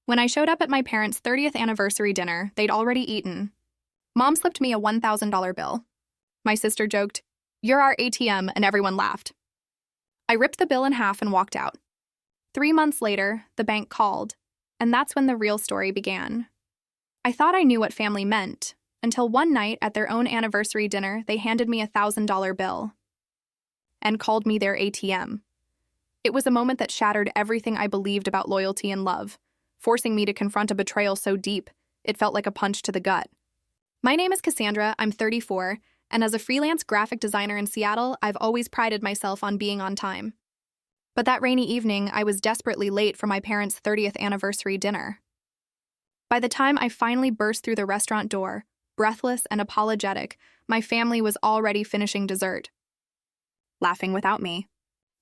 When I showed up at my parents' 30th anniversary dinner, they'd already eaten. Mom slipped me a $1,000 bill. My sister joked, "You're our ATM," and everyone laughed. I ripped the bill in half and walked out. 3 months later, the bank called, and that's when the real story began. I thought I knew what family meant, until one night at their own anniversary dinner, they handed me a $1,000 bill and called me their ATM. It was a moment that shattered everything I believed about loyalty and love, forcing me to confront a betrayal so deep, it felt like a punch to the gut. My name is Cassandra, I'm 34, and as a freelance graphic designer in Seattle, I've always prided myself on being on time. But that rainy evening, I was desperately late for my parents' 30th anniversary dinner. By the time I finally burst through the restaurant door, breathless and apologetic, my family was already finishing dessert, laughing without me.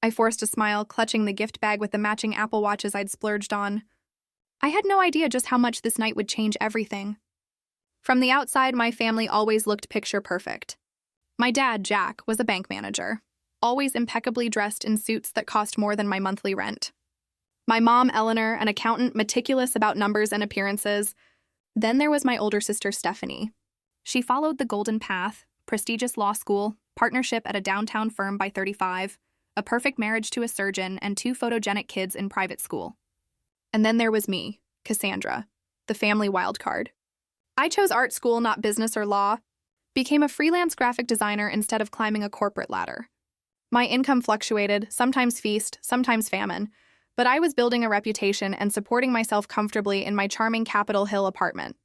I forced a smile, clutching the gift bag with the matching Apple Watches I'd splurged on. I had no idea just how much this night would change everything. From the outside, my family always looked picture perfect. My dad, Jack, was a bank manager, always impeccably dressed in suits that cost more than my monthly rent. My mom, Eleanor, an accountant meticulous about numbers and appearances. Then there was my older sister, Stephanie. She followed the golden path, prestigious law school, partnership at a downtown firm by 35, a perfect marriage to a surgeon, and 2 photogenic kids in private school. And then there was me, Cassandra, the family wildcard. I chose art school, not business or law, became a freelance graphic designer instead of climbing a corporate ladder. My income fluctuated, sometimes feast, sometimes famine, but I was building a reputation and supporting myself comfortably in my charming Capitol Hill apartment.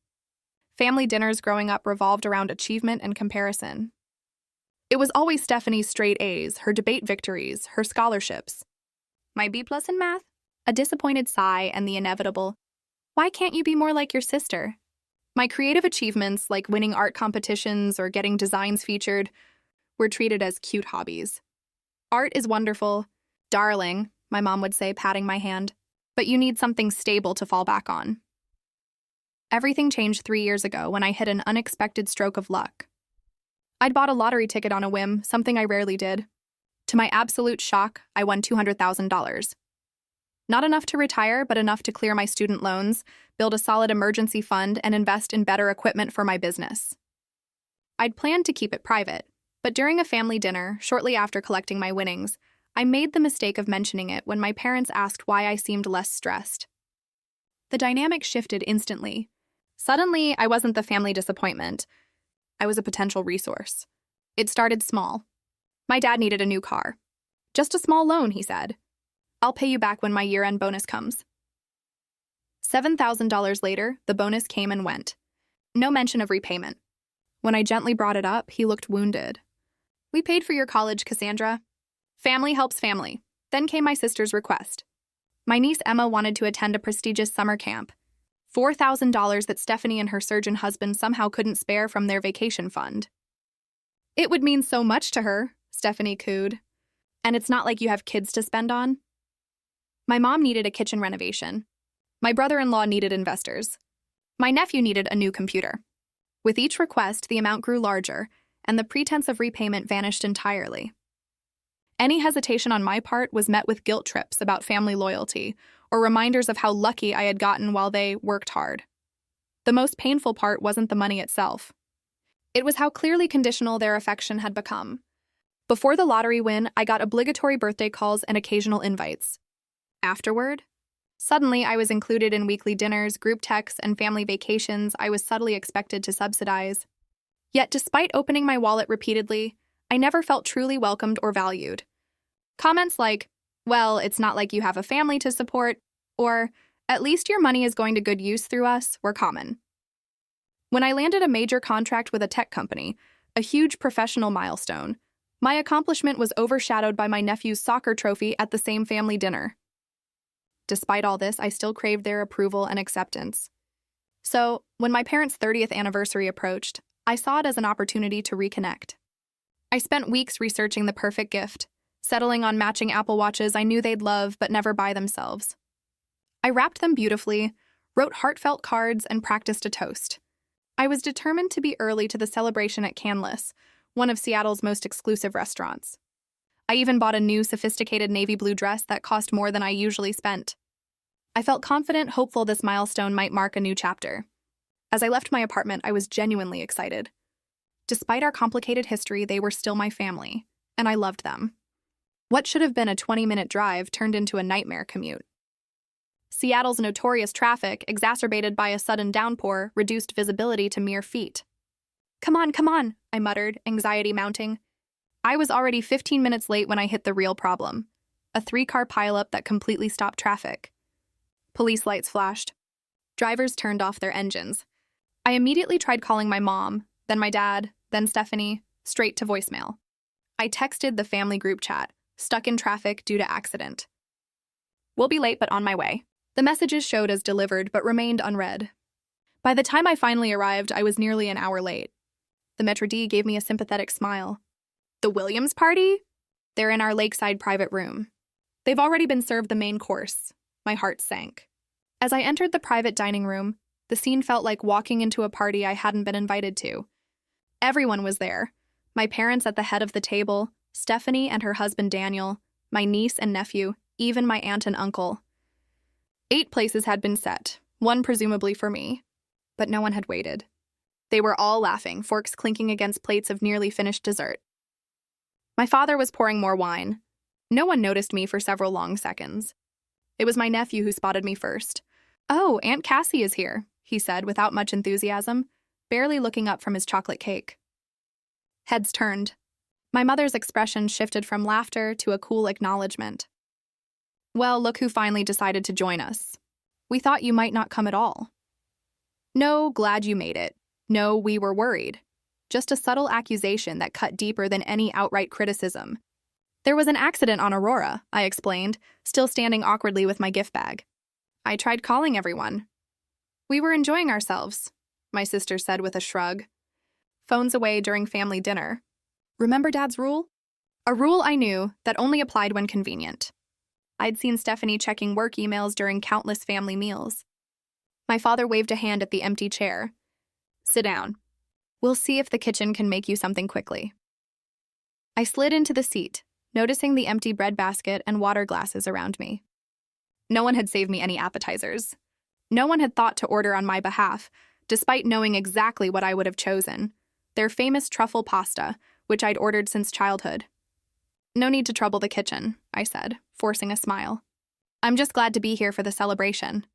Family dinners growing up revolved around achievement and comparison. It was always Stephanie's straight A's, her debate victories, her scholarships. My B+ in math? A disappointed sigh and the inevitable, "Why can't you be more like your sister?" My creative achievements, like winning art competitions or getting designs featured, were treated as cute hobbies. "Art is wonderful, darling," my mom would say, patting my hand, "but you need something stable to fall back on." Everything changed 3 years ago when I hit an unexpected stroke of luck. I'd bought a lottery ticket on a whim, something I rarely did. To my absolute shock, I won $200,000. Not enough to retire, but enough to clear my student loans, build a solid emergency fund, and invest in better equipment for my business. I'd planned to keep it private, but during a family dinner, shortly after collecting my winnings, I made the mistake of mentioning it when my parents asked why I seemed less stressed. The dynamic shifted instantly. Suddenly, I wasn't the family disappointment. I was a potential resource. It started small. My dad needed a new car. "Just a small loan," he said. "I'll pay you back when my year-end bonus comes." $7,000 later, the bonus came and went. No mention of repayment. When I gently brought it up, he looked wounded. "We paid for your college, Cassandra. Family helps family." Then came my sister's request. My niece Emma wanted to attend a prestigious summer camp. $4,000 that Stephanie and her surgeon husband somehow couldn't spare from their vacation fund. "It would mean so much to her," Stephanie cooed. "And it's not like you have kids to spend on." My mom needed a kitchen renovation. My brother-in-law needed investors. My nephew needed a new computer. With each request, the amount grew larger, and the pretense of repayment vanished entirely. Any hesitation on my part was met with guilt trips about family loyalty, or reminders of how lucky I had gotten while they worked hard. The most painful part wasn't the money itself. It was how clearly conditional their affection had become. Before the lottery win, I got obligatory birthday calls and occasional invites. Afterward, suddenly I was included in weekly dinners, group texts, and family vacations I was subtly expected to subsidize. Yet despite opening my wallet repeatedly, I never felt truly welcomed or valued. Comments like, "Well, it's not like you have a family to support," or "At least your money is going to good use through us," were common. When I landed a major contract with a tech company, a huge professional milestone, my accomplishment was overshadowed by my nephew's soccer trophy at the same family dinner. Despite all this, I still craved their approval and acceptance. So, when my parents' 30th anniversary approached, I saw it as an opportunity to reconnect. I spent weeks researching the perfect gift, settling on matching Apple Watches I knew they'd love but never buy themselves. I wrapped them beautifully, wrote heartfelt cards, and practiced a toast. I was determined to be early to the celebration at Canlis, one of Seattle's most exclusive restaurants. I even bought a new, sophisticated navy blue dress that cost more than I usually spent. I felt confident, hopeful this milestone might mark a new chapter. As I left my apartment, I was genuinely excited. Despite our complicated history, they were still my family, and I loved them. What should have been a 20-minute drive turned into a nightmare commute. Seattle's notorious traffic, exacerbated by a sudden downpour, reduced visibility to mere feet. Come on, I muttered, anxiety mounting. I was already 15 minutes late when I hit the real problem. A 3-car pileup that completely stopped traffic. Police lights flashed. Drivers turned off their engines. I immediately tried calling my mom, then my dad, then Stephanie, straight to voicemail. I texted the family group chat, stuck in traffic due to accident. We'll be late but on my way. The messages showed as delivered but remained unread. By the time I finally arrived, I was nearly an hour late. The Metro D gave me a sympathetic smile. The Williams party? They're in our lakeside private room. They've already been served the main course. My heart sank. As I entered the private dining room, the scene felt like walking into a party I hadn't been invited to. Everyone was there. My parents at the head of the table, Stephanie and her husband Daniel, my niece and nephew, even my aunt and uncle. 8 places had been set, one presumably for me. But no one had waited. They were all laughing, forks clinking against plates of nearly finished dessert. My father was pouring more wine. No one noticed me for several long seconds. It was my nephew who spotted me first. "Oh, Aunt Cassie is here," he said without much enthusiasm, barely looking up from his chocolate cake. Heads turned. My mother's expression shifted from laughter to a cool acknowledgement. "Well, look who finally decided to join us. We thought you might not come at all." "No, glad you made it. No, we were worried." Just a subtle accusation that cut deeper than any outright criticism. "There was an accident on Aurora," I explained, still standing awkwardly with my gift bag. "I tried calling everyone." "We were enjoying ourselves," my sister said with a shrug. "Phones away during family dinner. Remember Dad's rule?" A rule I knew that only applied when convenient. I'd seen Stephanie checking work emails during countless family meals. My father waved a hand at the empty chair. "Sit down. We'll see if the kitchen can make you something quickly." I slid into the seat, noticing the empty bread basket and water glasses around me. No one had saved me any appetizers. No one had thought to order on my behalf, despite knowing exactly what I would have chosen. Their famous truffle pasta, which I'd ordered since childhood. "No need to trouble the kitchen," I said, forcing a smile. "I'm just glad to be here for the celebration."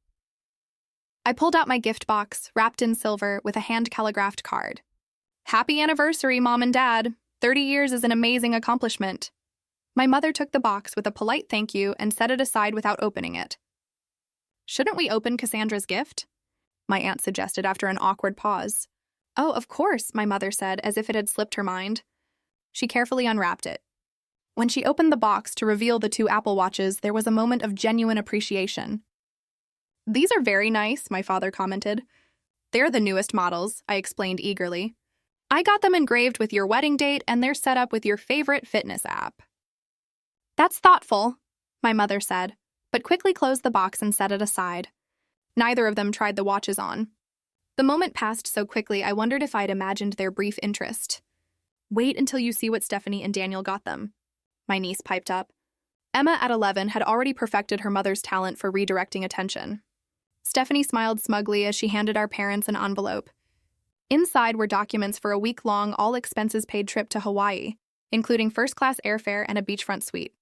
I pulled out my gift box, wrapped in silver, with a hand-calligraphed card. "Happy anniversary, Mom and Dad. 30 years is an amazing accomplishment." My mother took the box with a polite thank you and set it aside without opening it. "Shouldn't we open Cassandra's gift?" my aunt suggested after an awkward pause. "Oh, of course," my mother said, as if it had slipped her mind. She carefully unwrapped it. When she opened the box to reveal the 2 Apple Watches, there was a moment of genuine appreciation. "These are very nice," my father commented. "They're the newest models," I explained eagerly. "I got them engraved with your wedding date, and they're set up with your favorite fitness app." "That's thoughtful," my mother said, but quickly closed the box and set it aside. Neither of them tried the watches on. The moment passed so quickly I wondered if I'd imagined their brief interest. "Wait until you see what Stephanie and Daniel got them," my niece piped up. Emma, at 11, had already perfected her mother's talent for redirecting attention. Stephanie smiled smugly as she handed our parents an envelope. Inside were documents for a week-long, all-expenses-paid trip to Hawaii, including first-class airfare and a beachfront suite.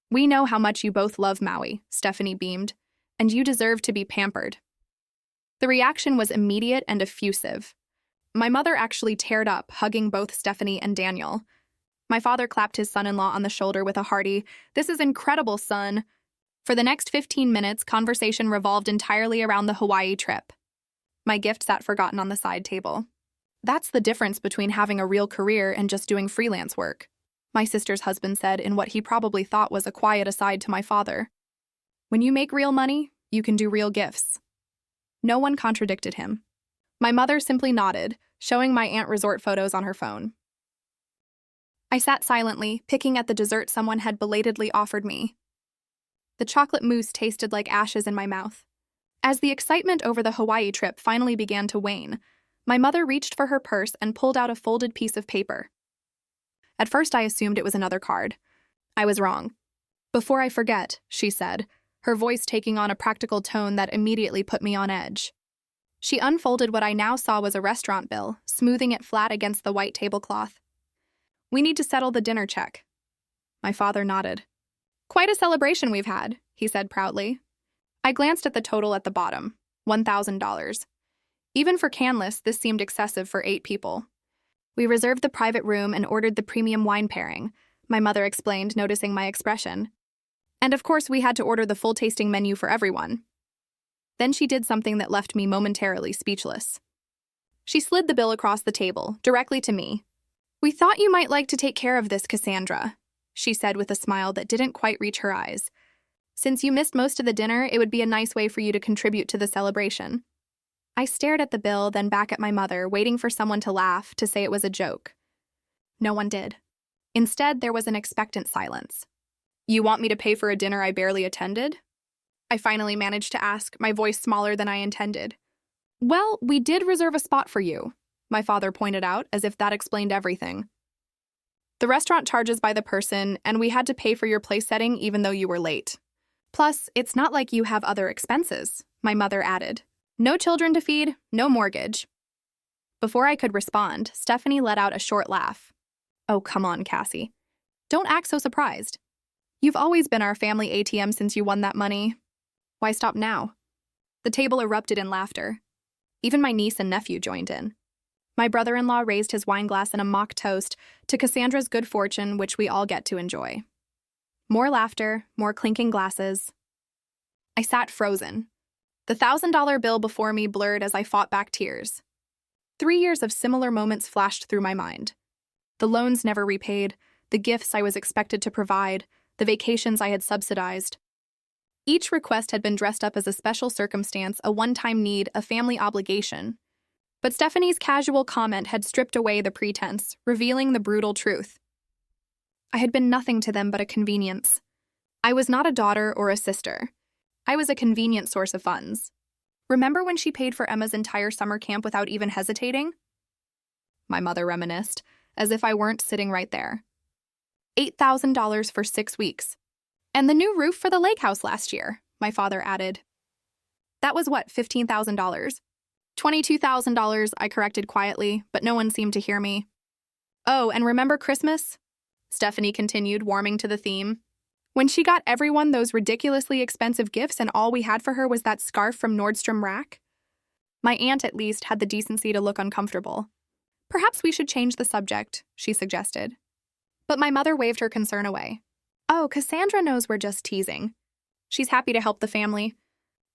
"We know how much you both love Maui," Stephanie beamed, "and you deserve to be pampered." The reaction was immediate and effusive. My mother actually teared up, hugging both Stephanie and Daniel. My father clapped his son-in-law on the shoulder with a hearty, "This is incredible, son." For the next 15 minutes, conversation revolved entirely around the Hawaii trip. My gift sat forgotten on the side table. "That's the difference between having a real career and just doing freelance work," my sister's husband said in what he probably thought was a quiet aside to my father. "When you make real money, you can do real gifts." No one contradicted him. My mother simply nodded, showing my aunt resort photos on her phone. I sat silently, picking at the dessert someone had belatedly offered me. The chocolate mousse tasted like ashes in my mouth. As the excitement over the Hawaii trip finally began to wane, my mother reached for her purse and pulled out a folded piece of paper. At first I assumed it was another card. I was wrong. "Before I forget," she said, her voice taking on a practical tone that immediately put me on edge. She unfolded what I now saw was a restaurant bill, smoothing it flat against the white tablecloth. "We need to settle the dinner check." My father nodded. "Quite a celebration we've had," he said proudly. I glanced at the total at the bottom, $1,000. Even for Canlis, this seemed excessive for 8 people. "We reserved the private room and ordered the premium wine pairing," my mother explained, noticing my expression. "And of course, we had to order the full tasting menu for everyone." Then she did something that left me momentarily speechless. She slid the bill across the table, directly to me. "We thought you might like to take care of this, Cassandra," she said with a smile that didn't quite reach her eyes. "Since you missed most of the dinner, it would be a nice way for you to contribute to the celebration." I stared at the bill, then back at my mother, waiting for someone to laugh, to say it was a joke. No one did. Instead, there was an expectant silence. "You want me to pay for a dinner I barely attended?" I finally managed to ask, my voice smaller than I intended. "Well, we did reserve a spot for you," my father pointed out, as if that explained everything. "The restaurant charges by the person, and we had to pay for your place setting even though you were late. Plus, it's not like you have other expenses," my mother added. "No children to feed, no mortgage." Before I could respond, Stephanie let out a short laugh. "Oh, come on, Cassie. Don't act so surprised. You've always been our family ATM since you won that money. Why stop now?" The table erupted in laughter. Even my niece and nephew joined in. My brother-in-law raised his wine glass in a mock toast to Cassandra's good fortune, which we all get to enjoy. More laughter, more clinking glasses. I sat frozen. The $1,000 bill before me blurred as I fought back tears. 3 years of similar moments flashed through my mind. The loans never repaid, the gifts I was expected to provide, the vacations I had subsidized. Each request had been dressed up as a special circumstance, a one-time need, a family obligation. But Stephanie's casual comment had stripped away the pretense, revealing the brutal truth. I had been nothing to them but a convenience. I was not a daughter or a sister. I was a convenient source of funds. "Remember when she paid for Emma's entire summer camp without even hesitating?" My mother reminisced, as if I weren't sitting right there. $8,000 for 6 weeks. "And the new roof for the lake house last year," my father added. "That was what, $15,000? $22,000, I corrected quietly, but no one seemed to hear me. "Oh, and remember Christmas?" Stephanie continued, warming to the theme. "When she got everyone those ridiculously expensive gifts and all we had for her was that scarf from Nordstrom Rack?" My aunt, at least, had the decency to look uncomfortable. "Perhaps we should change the subject," she suggested. But my mother waved her concern away. "Oh, Cassandra knows we're just teasing. She's happy to help the family.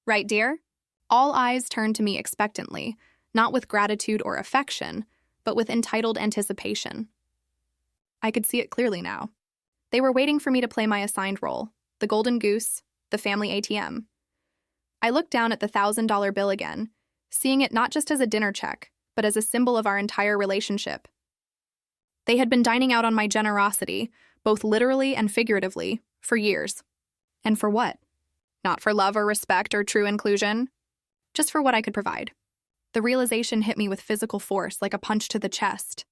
Right, dear?" All eyes turned to me expectantly, not with gratitude or affection, but with entitled anticipation. I could see it clearly now. They were waiting for me to play my assigned role, the golden goose, the family ATM. I looked down at the $1,000 bill again, seeing it not just as a dinner check, but as a symbol of our entire relationship. They had been dining out on my generosity, both literally and figuratively, for years. And for what? Not for love or respect or true inclusion. Just for what I could provide. The realization hit me with physical force, like a punch to the chest.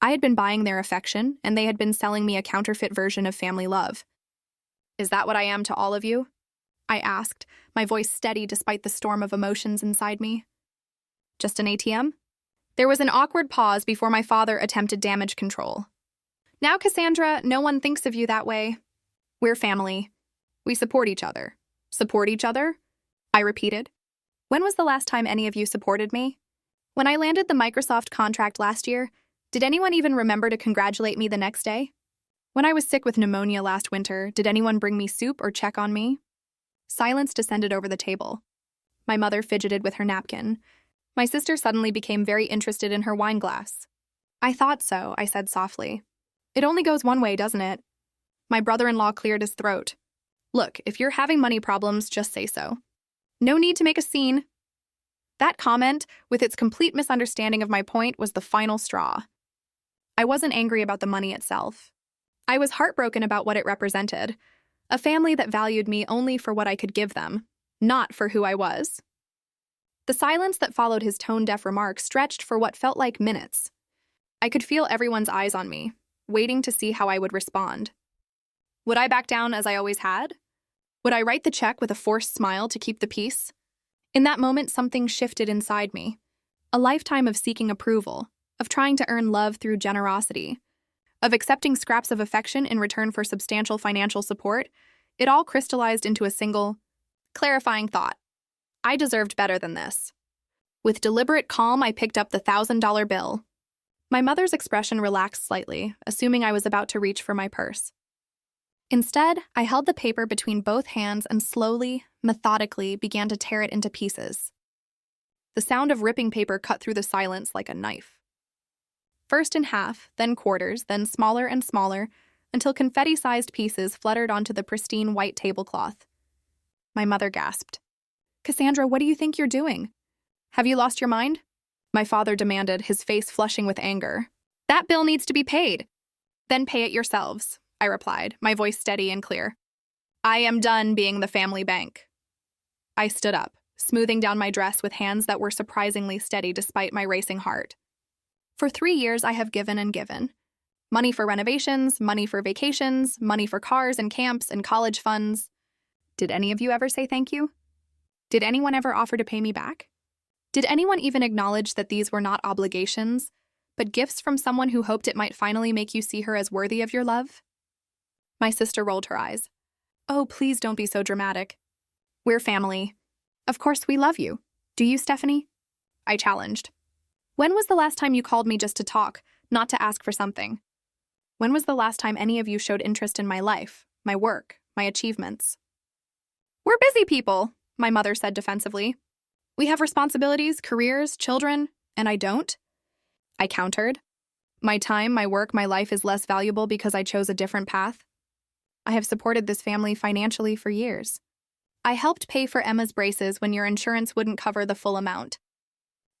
I had been buying their affection, and they had been selling me a counterfeit version of family love. "Is that what I am to all of you?" I asked, my voice steady despite the storm of emotions inside me. "Just an ATM?" There was an awkward pause before my father attempted damage control. "Now, Cassandra, no one thinks of you that way. We're family. We support each other." "Support each other?" I repeated. "When was the last time any of you supported me? When I landed the Microsoft contract last year, did anyone even remember to congratulate me the next day? When I was sick with pneumonia last winter, did anyone bring me soup or check on me?" Silence descended over the table. My mother fidgeted with her napkin. My sister suddenly became very interested in her wine glass. "I thought so," I said softly. "It only goes one way, doesn't it?" My brother-in-law cleared his throat. "Look, if you're having money problems, just say so. No need to make a scene." That comment, with its complete misunderstanding of my point, was the final straw. I wasn't angry about the money itself. I was heartbroken about what it represented. A family that valued me only for what I could give them, not for who I was. The silence that followed his tone-deaf remarks stretched for what felt like minutes. I could feel everyone's eyes on me, waiting to see how I would respond. Would I back down as I always had? Would I write the check with a forced smile to keep the peace? In that moment, something shifted inside me. A lifetime of seeking approval, of trying to earn love through generosity, of accepting scraps of affection in return for substantial financial support, it all crystallized into a single, clarifying thought. I deserved better than this. With deliberate calm, I picked up the $1,000 bill. My mother's expression relaxed slightly, assuming I was about to reach for my purse. Instead, I held the paper between both hands and slowly, methodically began to tear it into pieces. The sound of ripping paper cut through the silence like a knife. First in half, then quarters, then smaller and smaller, until confetti-sized pieces fluttered onto the pristine white tablecloth. My mother gasped. "Cassandra, what do you think you're doing? Have you lost your mind?" My father demanded, his face flushing with anger. "That bill needs to be paid." "Then pay it yourselves," I replied, my voice steady and clear. "I am done being the family bank." I stood up, smoothing down my dress with hands that were surprisingly steady despite my racing heart. For 3 years, I have given and given. Money for renovations, money for vacations, money for cars and camps and college funds. Did any of you ever say thank you? Did anyone ever offer to pay me back? Did anyone even acknowledge that these were not obligations, but gifts from someone who hoped it might finally make you see her as worthy of your love? My sister rolled her eyes. "Oh, please don't be so dramatic. We're family. Of course we love you. Do you, Stephanie?" I challenged. "When was the last time you called me just to talk, not to ask for something? When was the last time any of you showed interest in my life, my work, my achievements?" "We're busy people," my mother said defensively. "We have responsibilities, careers, children, and I don't." I countered. "My time, my work, my life is less valuable because I chose a different path. I have supported this family financially for years. I helped pay for Emma's braces when your insurance wouldn't cover the full amount.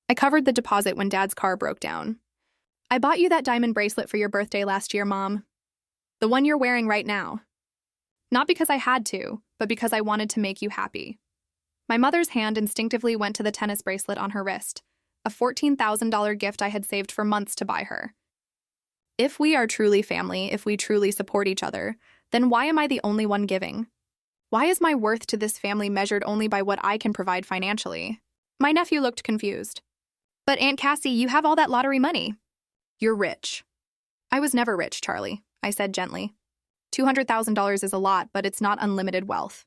I covered the deposit when Dad's car broke down. I bought you that diamond bracelet for your birthday last year, Mom. The one you're wearing right now. Not because I had to, but because I wanted to make you happy." My mother's hand instinctively went to the tennis bracelet on her wrist, a $14,000 gift I had saved for months to buy her. If we are truly family, if we truly support each other, then why am I the only one giving? Why is my worth to this family measured only by what I can provide financially? My nephew looked confused. "But Aunt Cassie, you have all that lottery money." "You're rich." "I was never rich, Charlie," I said gently. $200,000 is a lot, but it's not unlimited wealth.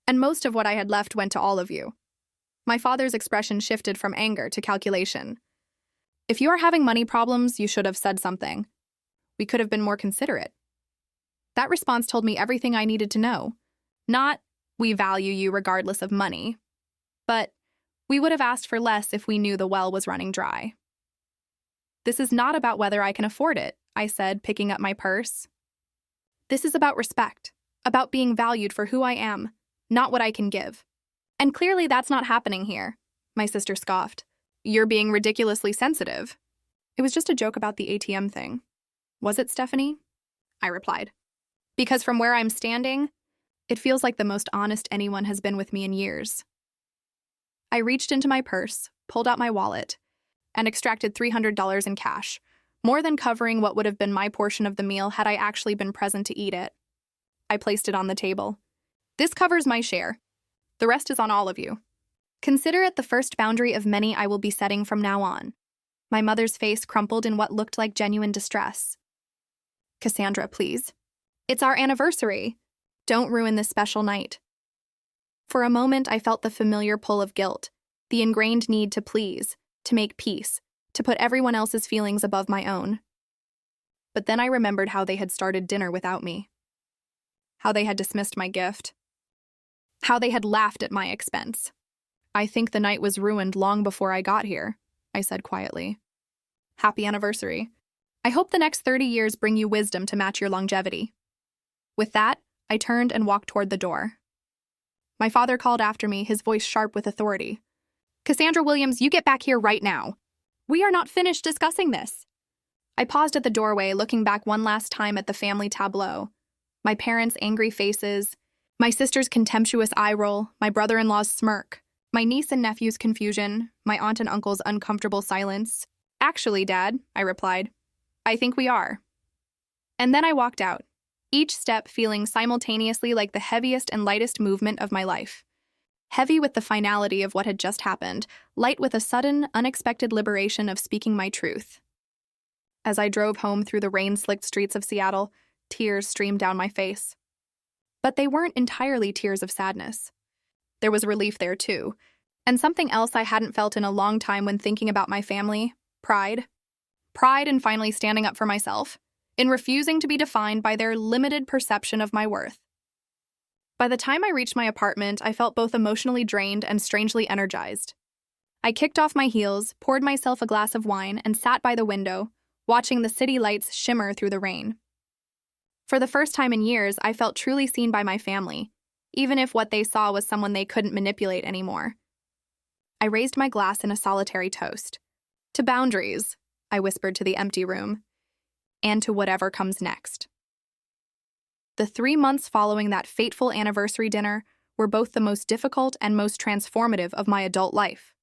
And most of what I had left went to all of you. My father's expression shifted from anger to calculation. "If you are having money problems, you should have said something. We could have been more considerate." That response told me everything I needed to know. Not, "We value you regardless of money," but, "We would have asked for less if we knew the well was running dry." "This is not about whether I can afford it," I said, picking up my purse. "This is about respect, about being valued for who I am, not what I can give. And clearly that's not happening here," my sister scoffed. "You're being ridiculously sensitive." "It was just a joke about the ATM thing." "Was it, Stephanie?" I replied. "Because from where I'm standing, it feels like the most honest anyone has been with me in years." I reached into my purse, pulled out my wallet, and extracted $300 in cash, more than covering what would have been my portion of the meal had I actually been present to eat it. I placed it on the table. "This covers my share. The rest is on all of you. Consider it the first boundary of many I will be setting from now on." My mother's face crumpled in what looked like genuine distress. "Cassandra, please. It's our anniversary. Don't ruin this special night." For a moment, I felt the familiar pull of guilt, the ingrained need to please, to make peace, to put everyone else's feelings above my own. But then I remembered how they had started dinner without me. How they had dismissed my gift. How they had laughed at my expense. "I think the night was ruined long before I got here," I said quietly. "Happy anniversary. I hope the next 30 years bring you wisdom to match your longevity." With that, I turned and walked toward the door. My father called after me, his voice sharp with authority. "Cassandra Williams, you get back here right now. We are not finished discussing this." I paused at the doorway, looking back one last time at the family tableau. My parents' angry faces, my sister's contemptuous eye roll, my brother-in-law's smirk, my niece and nephew's confusion, my aunt and uncle's uncomfortable silence. "Actually, Dad," I replied, "I think we are." And then I walked out, each step feeling simultaneously like the heaviest and lightest movement of my life. Heavy with the finality of what had just happened, light with a sudden, unexpected liberation of speaking my truth. As I drove home through the rain-slicked streets of Seattle, tears streamed down my face. But they weren't entirely tears of sadness. There was relief there too, and something else I hadn't felt in a long time when thinking about my family: pride. Pride in finally standing up for myself, in refusing to be defined by their limited perception of my worth. By the time I reached my apartment, I felt both emotionally drained and strangely energized. I kicked off my heels, poured myself a glass of wine, and sat by the window, watching the city lights shimmer through the rain. For the first time in years, I felt truly seen by my family, even if what they saw was someone they couldn't manipulate anymore. I raised my glass in a solitary toast. To boundaries, I whispered to the empty room, and to whatever comes next. The 3 months following that fateful anniversary dinner were both the most difficult and most transformative of my adult life.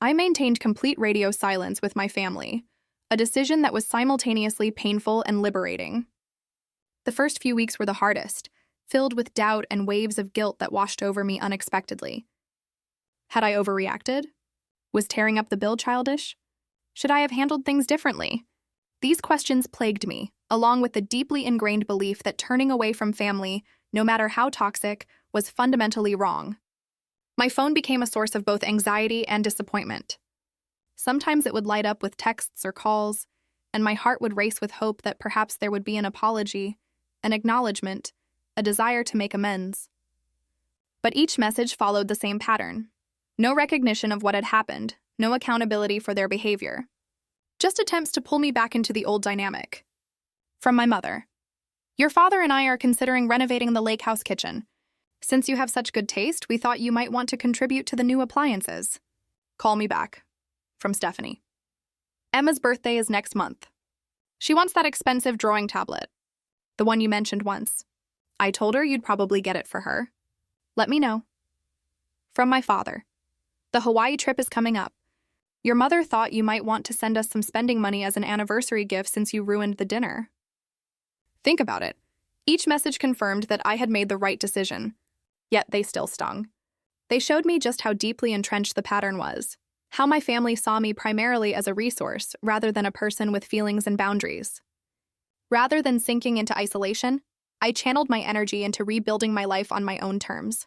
I maintained complete radio silence with my family, a decision that was simultaneously painful and liberating. The first few weeks were the hardest, filled with doubt and waves of guilt that washed over me unexpectedly. Had I overreacted? Was tearing up the bill childish? Should I have handled things differently? These questions plagued me, along with the deeply ingrained belief that turning away from family, no matter how toxic, was fundamentally wrong. My phone became a source of both anxiety and disappointment. Sometimes it would light up with texts or calls, and my heart would race with hope that perhaps there would be an apology, an acknowledgement, a desire to make amends. But each message followed the same pattern. No recognition of what had happened, no accountability for their behavior. Just attempts to pull me back into the old dynamic. From my mother: "Your father and I are considering renovating the lake house kitchen. Since you have such good taste, we thought you might want to contribute to the new appliances. Call me back." From Stephanie: "Emma's birthday is next month. She wants that expensive drawing tablet, the one you mentioned once. I told her you'd probably get it for her. Let me know." From my father: "The Hawaii trip is coming up. Your mother thought you might want to send us some spending money as an anniversary gift since you ruined the dinner." Think about it. Each message confirmed that I had made the right decision, yet they still stung. They showed me just how deeply entrenched the pattern was, how my family saw me primarily as a resource rather than a person with feelings and boundaries. Rather than sinking into isolation, I channeled my energy into rebuilding my life on my own terms.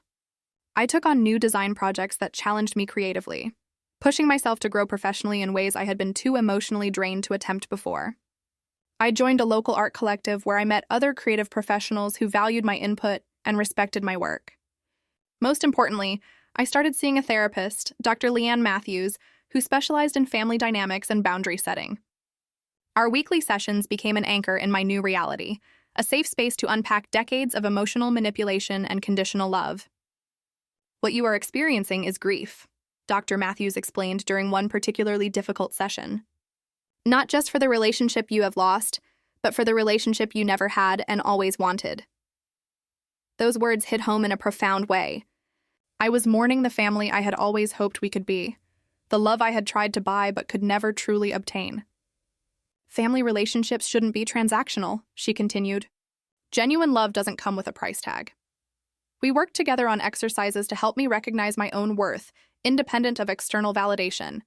I took on new design projects that challenged me creatively, pushing myself to grow professionally in ways I had been too emotionally drained to attempt before. I joined a local art collective where I met other creative professionals who valued my input and respected my work. Most importantly, I started seeing a therapist, Dr. Leanne Matthews, who specialized in family dynamics and boundary setting. Our weekly sessions became an anchor in my new reality, a safe space to unpack decades of emotional manipulation and conditional love. "What you are experiencing is grief," Dr. Matthews explained during one particularly difficult session. "Not just for the relationship you have lost, but for the relationship you never had and always wanted." Those words hit home in a profound way. I was mourning the family I had always hoped we could be, the love I had tried to buy but could never truly obtain. "Family relationships shouldn't be transactional," she continued. "Genuine love doesn't come with a price tag." We worked together on exercises to help me recognize my own worth, independent of external validation,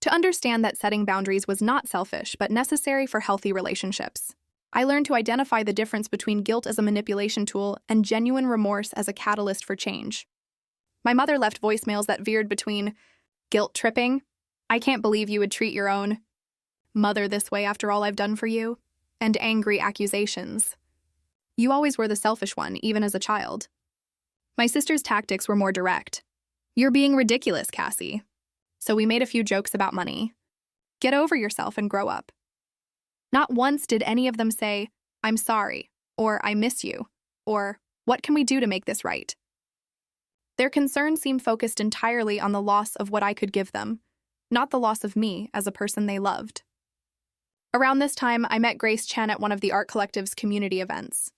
to understand that setting boundaries was not selfish but necessary for healthy relationships. I learned to identify the difference between guilt as a manipulation tool and genuine remorse as a catalyst for change. My mother left voicemails that veered between guilt tripping, "I can't believe you would treat your own mother this way after all I've done for you," and angry accusations. "You always were the selfish one, even as a child." My sister's tactics were more direct. "You're being ridiculous, Cassie." So we made a few jokes about money. "Get over yourself and grow up." Not once did any of them say, "I'm sorry," or "I miss you," or "What can we do to make this right?" Their concern seemed focused entirely on the loss of what I could give them, not the loss of me as a person they loved. Around this time, I met Grace Chen at one of the art collective's community events.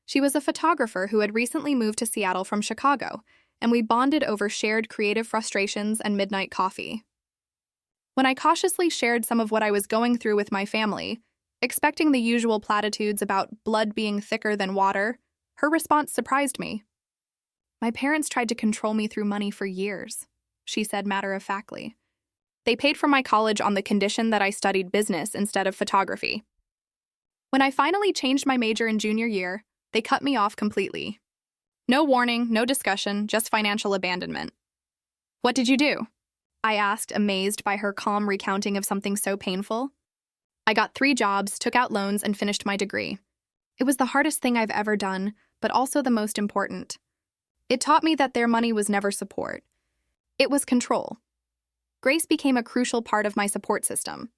She was a photographer who had recently moved to Seattle from Chicago, and we bonded over shared creative frustrations and midnight coffee. When I cautiously shared some of what I was going through with my family, Expecting the usual platitudes about blood being thicker than water, her response surprised me. "My parents tried to control me through money for years," she said matter-of-factly. "They paid for my college on the condition that I studied business instead of photography. When I finally changed my major in junior year, they cut me off completely. No warning, no discussion, just financial abandonment." "What did you do?" I asked, amazed by her calm recounting of something so painful. "I got 3 jobs, took out loans, and finished my degree. It was the hardest thing I've ever done, but also the most important. It taught me that their money was never support. It was control." Grace became a crucial part of my support system.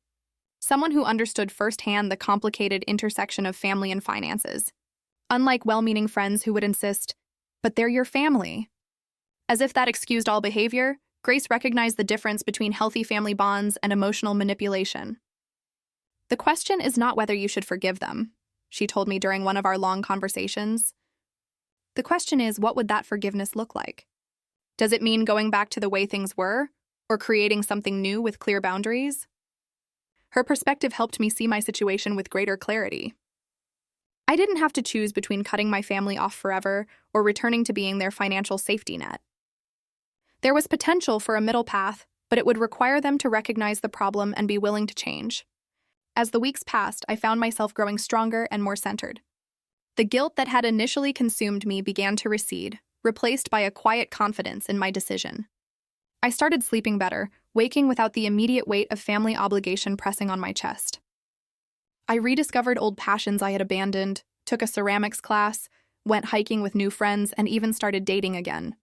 Someone who understood firsthand the complicated intersection of family and finances. Unlike well-meaning friends who would insist, "But they're your family." As if that excused all behavior, Grace recognized the difference between healthy family bonds and emotional manipulation. "The question is not whether you should forgive them," she told me during one of our long conversations. "The question is, what would that forgiveness look like? Does it mean going back to the way things were, or creating something new with clear boundaries?" Her perspective helped me see my situation with greater clarity. I didn't have to choose between cutting my family off forever or returning to being their financial safety net. There was potential for a middle path, but it would require them to recognize the problem and be willing to change. As the weeks passed, I found myself growing stronger and more centered. The guilt that had initially consumed me began to recede, replaced by a quiet confidence in my decision. I started sleeping better, waking without the immediate weight of family obligation pressing on my chest. I rediscovered old passions I had abandoned, took a ceramics class, went hiking with new friends, and even started dating again.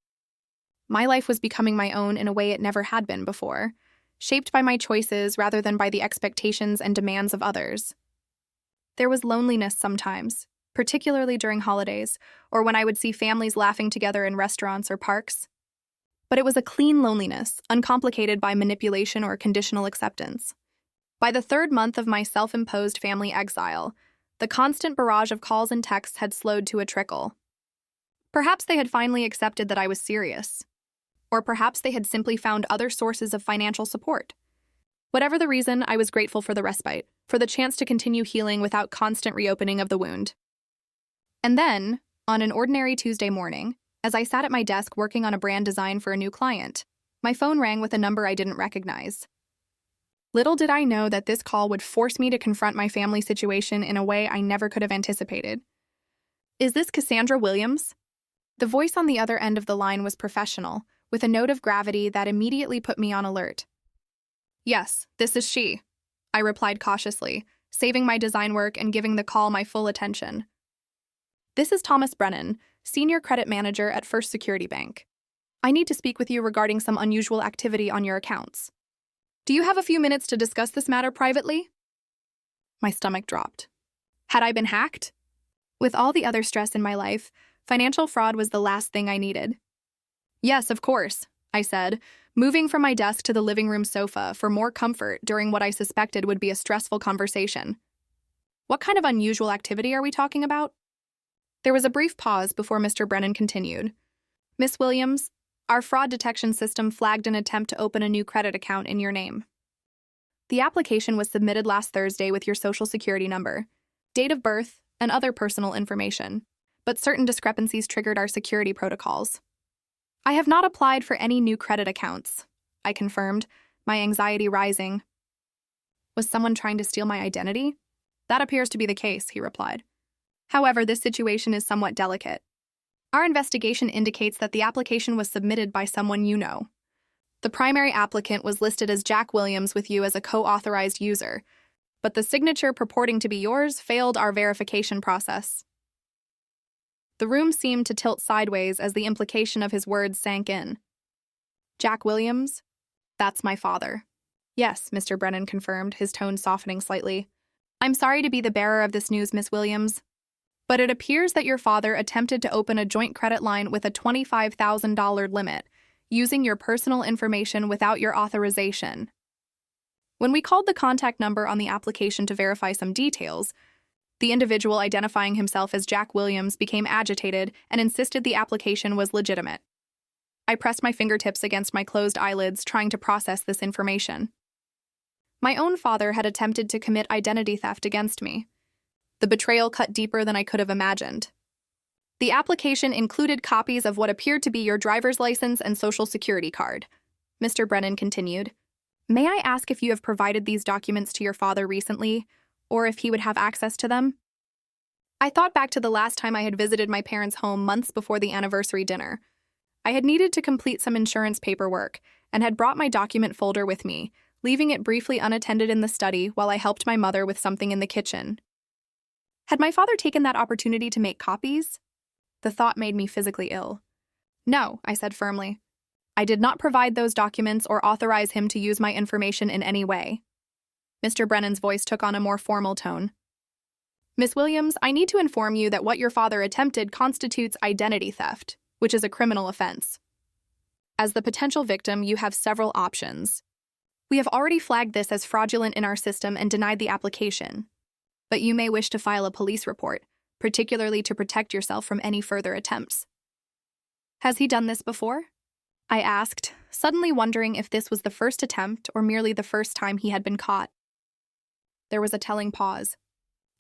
My life was becoming my own in a way it never had been before, shaped by my choices rather than by the expectations and demands of others. There was loneliness sometimes, particularly during holidays, or when I would see families laughing together in restaurants or parks. But it was a clean loneliness, uncomplicated by manipulation or conditional acceptance. By the 3rd month of my self-imposed family exile, the constant barrage of calls and texts had slowed to a trickle. Perhaps they had finally accepted that I was serious. Or perhaps they had simply found other sources of financial support. Whatever the reason, I was grateful for the respite, for the chance to continue healing without constant reopening of the wound. And then, on an ordinary Tuesday morning, as I sat at my desk working on a brand design for a new client, my phone rang with a number I didn't recognize. Little did I know that this call would force me to confront my family situation in a way I never could have anticipated. "Is this Cassandra Williams?" The voice on the other end of the line was professional, with a note of gravity that immediately put me on alert. "Yes, this is she," I replied cautiously, saving my design work and giving the call my full attention. "This is Thomas Brennan, Senior Credit Manager at First Security Bank. I need to speak with you regarding some unusual activity on your accounts. Do you have a few minutes to discuss this matter privately?" My stomach dropped. Had I been hacked? With all the other stress in my life, financial fraud was the last thing I needed. "Yes, of course," I said, moving from my desk to the living room sofa for more comfort during what I suspected would be a stressful conversation. "What kind of unusual activity are we talking about?" There was a brief pause before Mr. Brennan continued. "Miss Williams, our fraud detection system flagged an attempt to open a new credit account in your name. The application was submitted last Thursday with your social security number, date of birth, and other personal information, but certain discrepancies triggered our security protocols. I have not applied for any new credit accounts," I confirmed, my anxiety rising. "Was someone trying to steal my identity?" "That appears to be the case," he replied. "However, this situation is somewhat delicate. Our investigation indicates that the application was submitted by someone you know. The primary applicant was listed as Jack Williams with you as a co-authorized user, but the signature purporting to be yours failed our verification process." The room seemed to tilt sideways as the implication of his words sank in. "Jack Williams? That's my father." "Yes," Mr. Brennan confirmed, his tone softening slightly. "I'm sorry to be the bearer of this news, Miss Williams, but it appears that your father attempted to open a joint credit line with a $25,000 limit, using your personal information without your authorization. When we called the contact number on the application to verify some details, the individual identifying himself as Jack Williams became agitated and insisted the application was legitimate. I pressed my fingertips against my closed eyelids, trying to process this information. My own father had attempted to commit identity theft against me. The betrayal cut deeper than I could have imagined. The application included copies of what appeared to be your driver's license and social security card. Mr. Brennan continued, "May I ask if you have provided these documents to your father recently, or if he would have access to them?" I thought back to the last time I had visited my parents' home months before the anniversary dinner. I had needed to complete some insurance paperwork and had brought my document folder with me, leaving it briefly unattended in the study while I helped my mother with something in the kitchen. Had my father taken that opportunity to make copies? The thought made me physically ill. "No," I said firmly. "I did not provide those documents or authorize him to use my information in any way." Mr. Brennan's voice took on a more formal tone. "Miss Williams, I need to inform you that what your father attempted constitutes identity theft, which is a criminal offense. As the potential victim, you have several options. We have already flagged this as fraudulent in our system and denied the application, but you may wish to file a police report, particularly to protect yourself from any further attempts." "Has he done this before?" I asked, suddenly wondering if this was the first attempt or merely the first time he had been caught. There was a telling pause.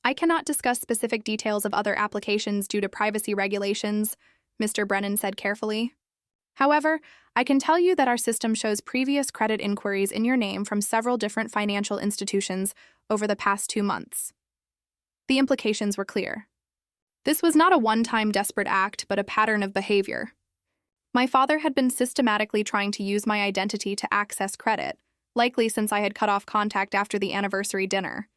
"I cannot discuss specific details of other applications due to privacy regulations," Mr. Brennan said carefully. "However, I can tell you that our system shows previous credit inquiries in your name from several different financial institutions over the past 2 months. The implications were clear. This was not a one-time desperate act, but a pattern of behavior. My father had been systematically trying to use my identity to access credit, likely since I had cut off contact after the anniversary dinner.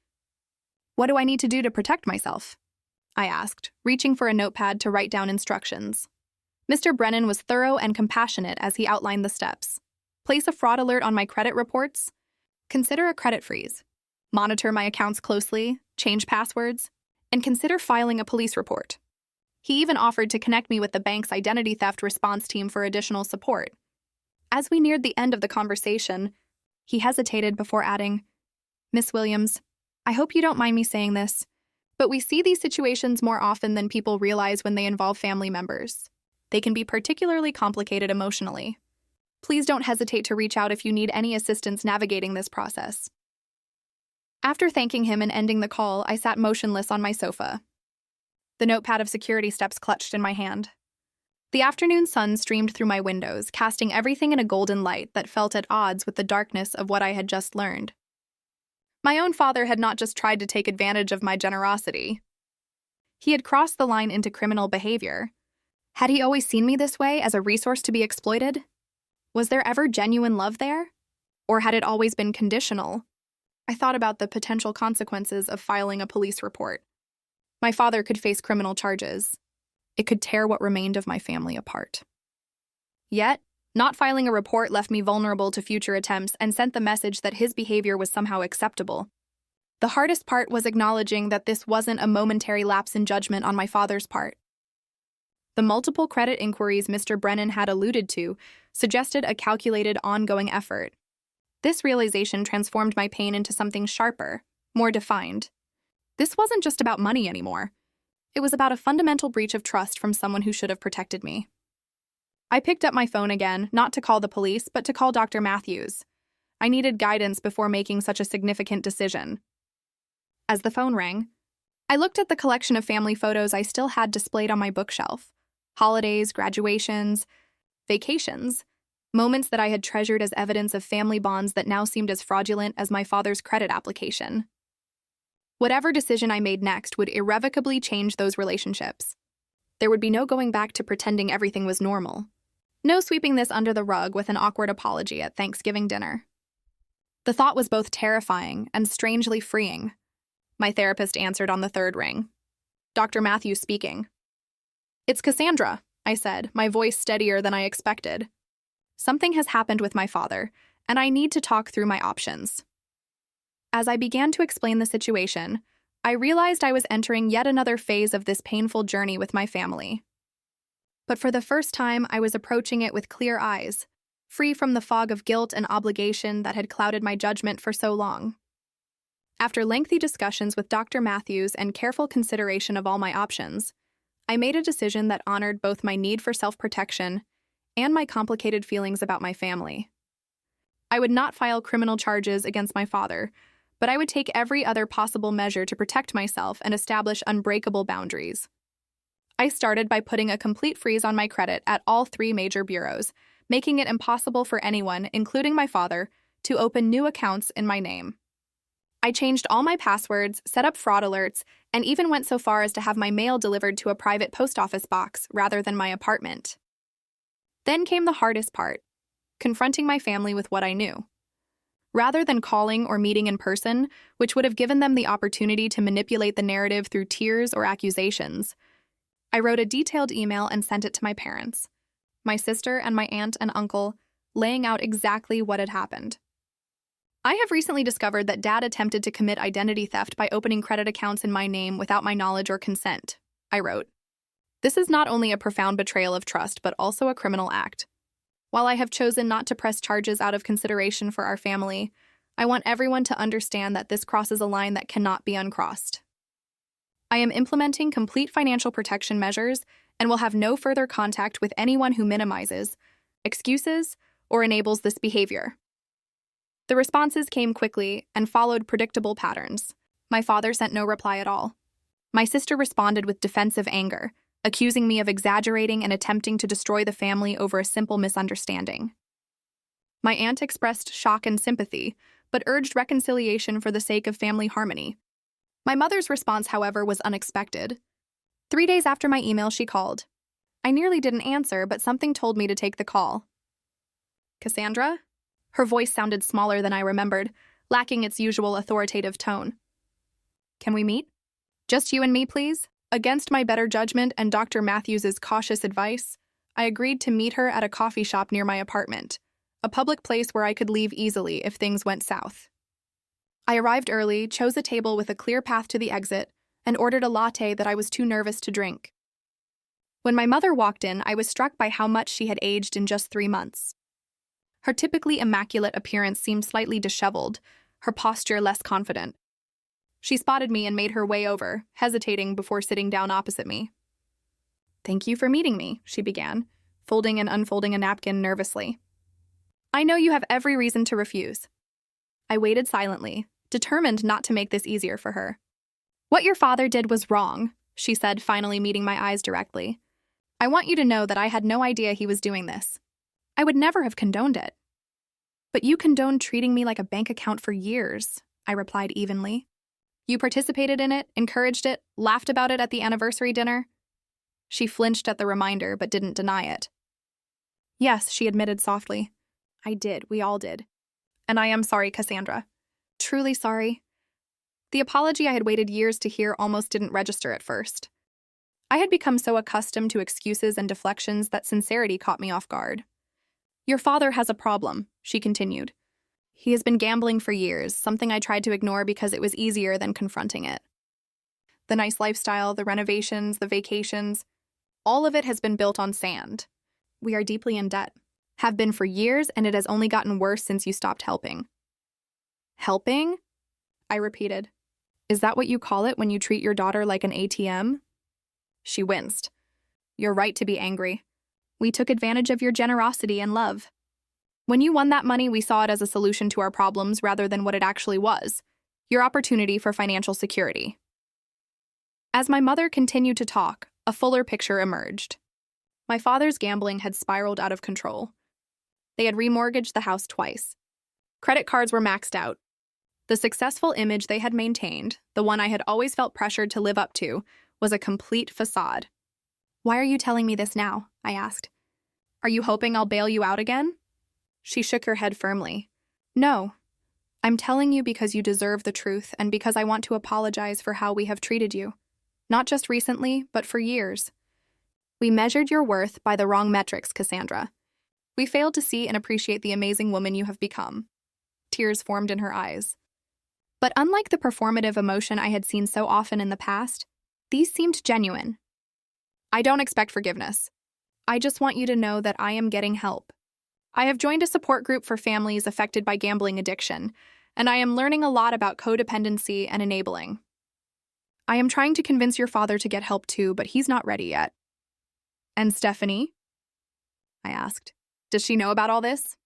What do I need to do to protect myself?" I asked, reaching for a notepad to write down instructions. Mr. Brennan was thorough and compassionate as he outlined the steps. Place a fraud alert on my credit reports. Consider a credit freeze. Monitor my accounts closely, change passwords, and consider filing a police report. He even offered to connect me with the bank's identity theft response team for additional support. As we neared the end of the conversation, he hesitated before adding, "Miss Williams, I hope you don't mind me saying this, but we see these situations more often than people realize when they involve family members. They can be particularly complicated emotionally. Please don't hesitate to reach out if you need any assistance navigating this process." After thanking him and ending the call, I sat motionless on my sofa. The notepad of security steps clutched in my hand. The afternoon sun streamed through my windows, casting everything in a golden light that felt at odds with the darkness of what I had just learned. My own father had not just tried to take advantage of my generosity. He had crossed the line into criminal behavior. Had he always seen me this way, as a resource to be exploited? Was there ever genuine love there? Or had it always been conditional? I thought about the potential consequences of filing a police report. My father could face criminal charges. It could tear what remained of my family apart. Yet, not filing a report left me vulnerable to future attempts and sent the message that his behavior was somehow acceptable. The hardest part was acknowledging that this wasn't a momentary lapse in judgment on my father's part. The multiple credit inquiries Mr. Brennan had alluded to suggested a calculated, ongoing effort. This realization transformed my pain into something sharper, more defined. This wasn't just about money anymore. It was about a fundamental breach of trust from someone who should have protected me. I picked up my phone again, not to call the police, but to call Dr. Matthews. I needed guidance before making such a significant decision. As the phone rang, I looked at the collection of family photos I still had displayed on my bookshelf. Holidays, graduations, vacations, moments that I had treasured as evidence of family bonds that now seemed as fraudulent as my father's credit application. Whatever decision I made next would irrevocably change those relationships. There would be no going back to pretending everything was normal. No sweeping this under the rug with an awkward apology at Thanksgiving dinner. The thought was both terrifying and strangely freeing. My therapist answered on the third ring. "Dr. Matthews speaking." "It's Cassandra," I said, my voice steadier than I expected. "Something has happened with my father, and I need to talk through my options." As I began to explain the situation, I realized I was entering yet another phase of this painful journey with my family. But for the first time, I was approaching it with clear eyes, free from the fog of guilt and obligation that had clouded my judgment for so long. After lengthy discussions with Dr. Matthews and careful consideration of all my options, I made a decision that honored both my need for self-protection and my complicated feelings about my family. I would not file criminal charges against my father, but I would take every other possible measure to protect myself and establish unbreakable boundaries. I started by putting a complete freeze on my credit at all 3 major bureaus, making it impossible for anyone, including my father, to open new accounts in my name. I changed all my passwords, set up fraud alerts, and even went so far as to have my mail delivered to a private post office box rather than my apartment. Then came the hardest part, confronting my family with what I knew. Rather than calling or meeting in person, which would have given them the opportunity to manipulate the narrative through tears or accusations, I wrote a detailed email and sent it to my parents, my sister and my aunt and uncle, laying out exactly what had happened. I have recently discovered that Dad attempted to commit identity theft by opening credit accounts in my name without my knowledge or consent, I wrote. This is not only a profound betrayal of trust, but also a criminal act. While I have chosen not to press charges out of consideration for our family, I want everyone to understand that this crosses a line that cannot be uncrossed. I am implementing complete financial protection measures and will have no further contact with anyone who minimizes, excuses, or enables this behavior. The responses came quickly and followed predictable patterns. My father sent no reply at all. My sister responded with defensive anger, accusing me of exaggerating and attempting to destroy the family over a simple misunderstanding. My aunt expressed shock and sympathy, but urged reconciliation for the sake of family harmony. My mother's response, however, was unexpected. 3 days after my email, she called. I nearly didn't answer, but something told me to take the call. Cassandra? Her voice sounded smaller than I remembered, lacking its usual authoritative tone. Can we meet? Just you and me, please? Against my better judgment and Dr. Matthews's cautious advice, I agreed to meet her at a coffee shop near my apartment, a public place where I could leave easily if things went south. I arrived early, chose a table with a clear path to the exit, and ordered a latte that I was too nervous to drink. When my mother walked in, I was struck by how much she had aged in just 3 months. Her typically immaculate appearance seemed slightly disheveled, her posture less confident. She spotted me and made her way over, hesitating before sitting down opposite me. Thank you for meeting me, she began, folding and unfolding a napkin nervously. I know you have every reason to refuse. I waited silently, determined not to make this easier for her. What your father did was wrong, she said, finally meeting my eyes directly. I want you to know that I had no idea he was doing this. I would never have condoned it. But you condoned treating me like a bank account for years, I replied evenly. You participated in it, encouraged it, laughed about it at the anniversary dinner. She flinched at the reminder, but didn't deny it. Yes, she admitted softly. I did, we all did. And I am sorry, Cassandra. Truly sorry. The apology I had waited years to hear almost didn't register at first. I had become so accustomed to excuses and deflections that sincerity caught me off guard. Your father has a problem, she continued. He has been gambling for years, something I tried to ignore because it was easier than confronting it. The nice lifestyle, the renovations, the vacations, all of it has been built on sand. We are deeply in debt, have been for years, and it has only gotten worse since you stopped helping. Helping? I repeated. Is that what you call it when you treat your daughter like an ATM? She winced. You're right to be angry. We took advantage of your generosity and love. When you won that money, we saw it as a solution to our problems rather than what it actually was, your opportunity for financial security. As my mother continued to talk, a fuller picture emerged. My father's gambling had spiraled out of control. They had remortgaged the house twice. Credit cards were maxed out. The successful image they had maintained, the one I had always felt pressured to live up to, was a complete facade. Why are you telling me this now? I asked. Are you hoping I'll bail you out again? She shook her head firmly. No. I'm telling you because you deserve the truth and because I want to apologize for how we have treated you. Not just recently, but for years. We measured your worth by the wrong metrics, Cassandra. We failed to see and appreciate the amazing woman you have become. Tears formed in her eyes. But unlike the performative emotion I had seen so often in the past, these seemed genuine. I don't expect forgiveness. I just want you to know that I am getting help. I have joined a support group for families affected by gambling addiction, and I am learning a lot about codependency and enabling. I am trying to convince your father to get help too, but he's not ready yet. And Stephanie? I asked. Does she know about all this?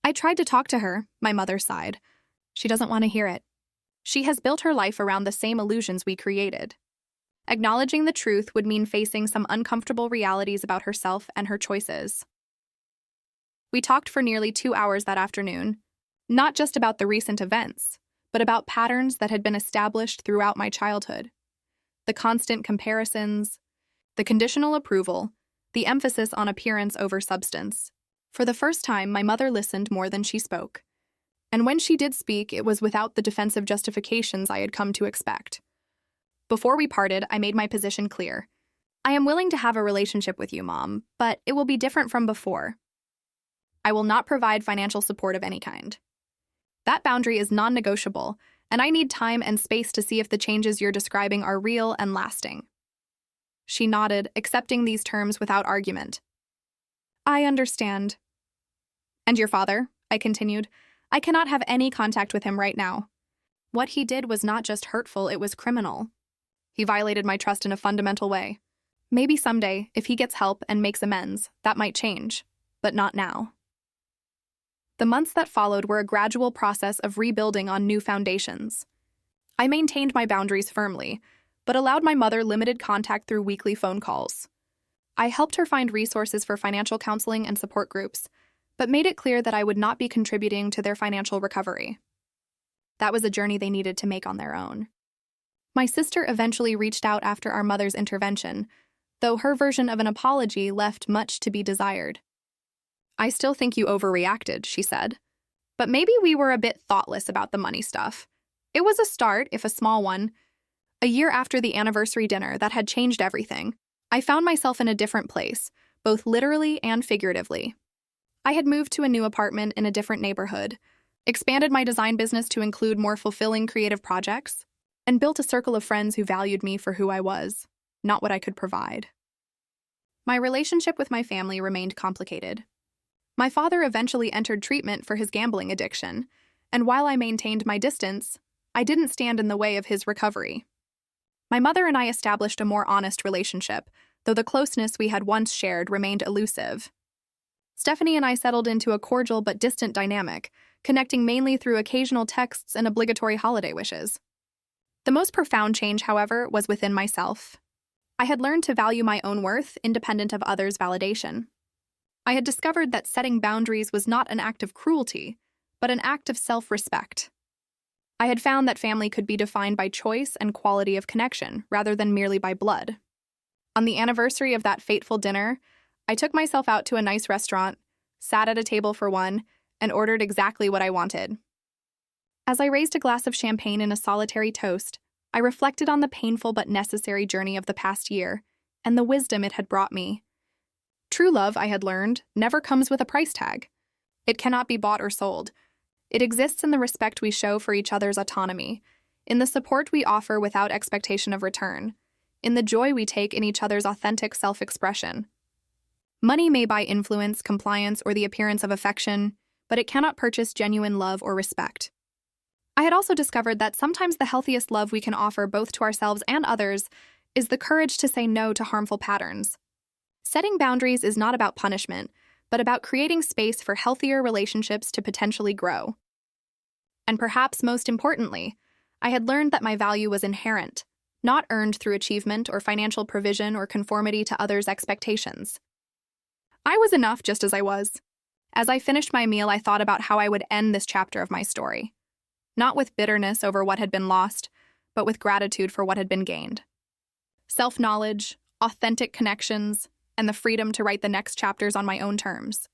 I tried to talk to her, my mother sighed. She doesn't want to hear it. She has built her life around the same illusions we created. Acknowledging the truth would mean facing some uncomfortable realities about herself and her choices. We talked for nearly 2 hours that afternoon, not just about the recent events, but about patterns that had been established throughout my childhood. The constant comparisons, the conditional approval, the emphasis on appearance over substance. For the first time, my mother listened more than she spoke. And when she did speak, it was without the defensive justifications I had come to expect. Before we parted, I made my position clear. I am willing to have a relationship with you, Mom, but it will be different from before. I will not provide financial support of any kind. That boundary is non-negotiable, and I need time and space to see if the changes you're describing are real and lasting. She nodded, accepting these terms without argument. I understand. And your father? I continued. I cannot have any contact with him right now. What he did was not just hurtful, it was criminal. He violated my trust in a fundamental way. Maybe someday, if he gets help and makes amends, that might change, but not now. The months that followed were a gradual process of rebuilding on new foundations. I maintained my boundaries firmly, but allowed my mother limited contact through weekly phone calls. I helped her find resources for financial counseling and support groups, but made it clear that I would not be contributing to their financial recovery. That was a journey they needed to make on their own. My sister eventually reached out after our mother's intervention, though her version of an apology left much to be desired. I still think you overreacted, she said. But maybe we were a bit thoughtless about the money stuff. It was a start, if a small one. A year after the anniversary dinner that had changed everything, I found myself in a different place, both literally and figuratively. I had moved to a new apartment in a different neighborhood, expanded my design business to include more fulfilling creative projects, and built a circle of friends who valued me for who I was, not what I could provide. My relationship with my family remained complicated. My father eventually entered treatment for his gambling addiction, and while I maintained my distance, I didn't stand in the way of his recovery. My mother and I established a more honest relationship, though the closeness we had once shared remained elusive. Stephanie and I settled into a cordial but distant dynamic, connecting mainly through occasional texts and obligatory holiday wishes. The most profound change, however, was within myself. I had learned to value my own worth independent of others' validation. I had discovered that setting boundaries was not an act of cruelty, but an act of self-respect. I had found that family could be defined by choice and quality of connection, rather than merely by blood. On the anniversary of that fateful dinner, I took myself out to a nice restaurant, sat at a table for one, and ordered exactly what I wanted. As I raised a glass of champagne in a solitary toast, I reflected on the painful but necessary journey of the past year, and the wisdom it had brought me. True love, I had learned, never comes with a price tag. It cannot be bought or sold. It exists in the respect we show for each other's autonomy, in the support we offer without expectation of return, in the joy we take in each other's authentic self-expression. Money may buy influence, compliance, or the appearance of affection, but it cannot purchase genuine love or respect. I had also discovered that sometimes the healthiest love we can offer both to ourselves and others is the courage to say no to harmful patterns. Setting boundaries is not about punishment, but about creating space for healthier relationships to potentially grow. And perhaps most importantly, I had learned that my value was inherent, not earned through achievement or financial provision or conformity to others' expectations. I was enough just as I was. As I finished my meal, I thought about how I would end this chapter of my story. Not with bitterness over what had been lost, but with gratitude for what had been gained. Self-knowledge, authentic connections, and the freedom to write the next chapters on my own terms.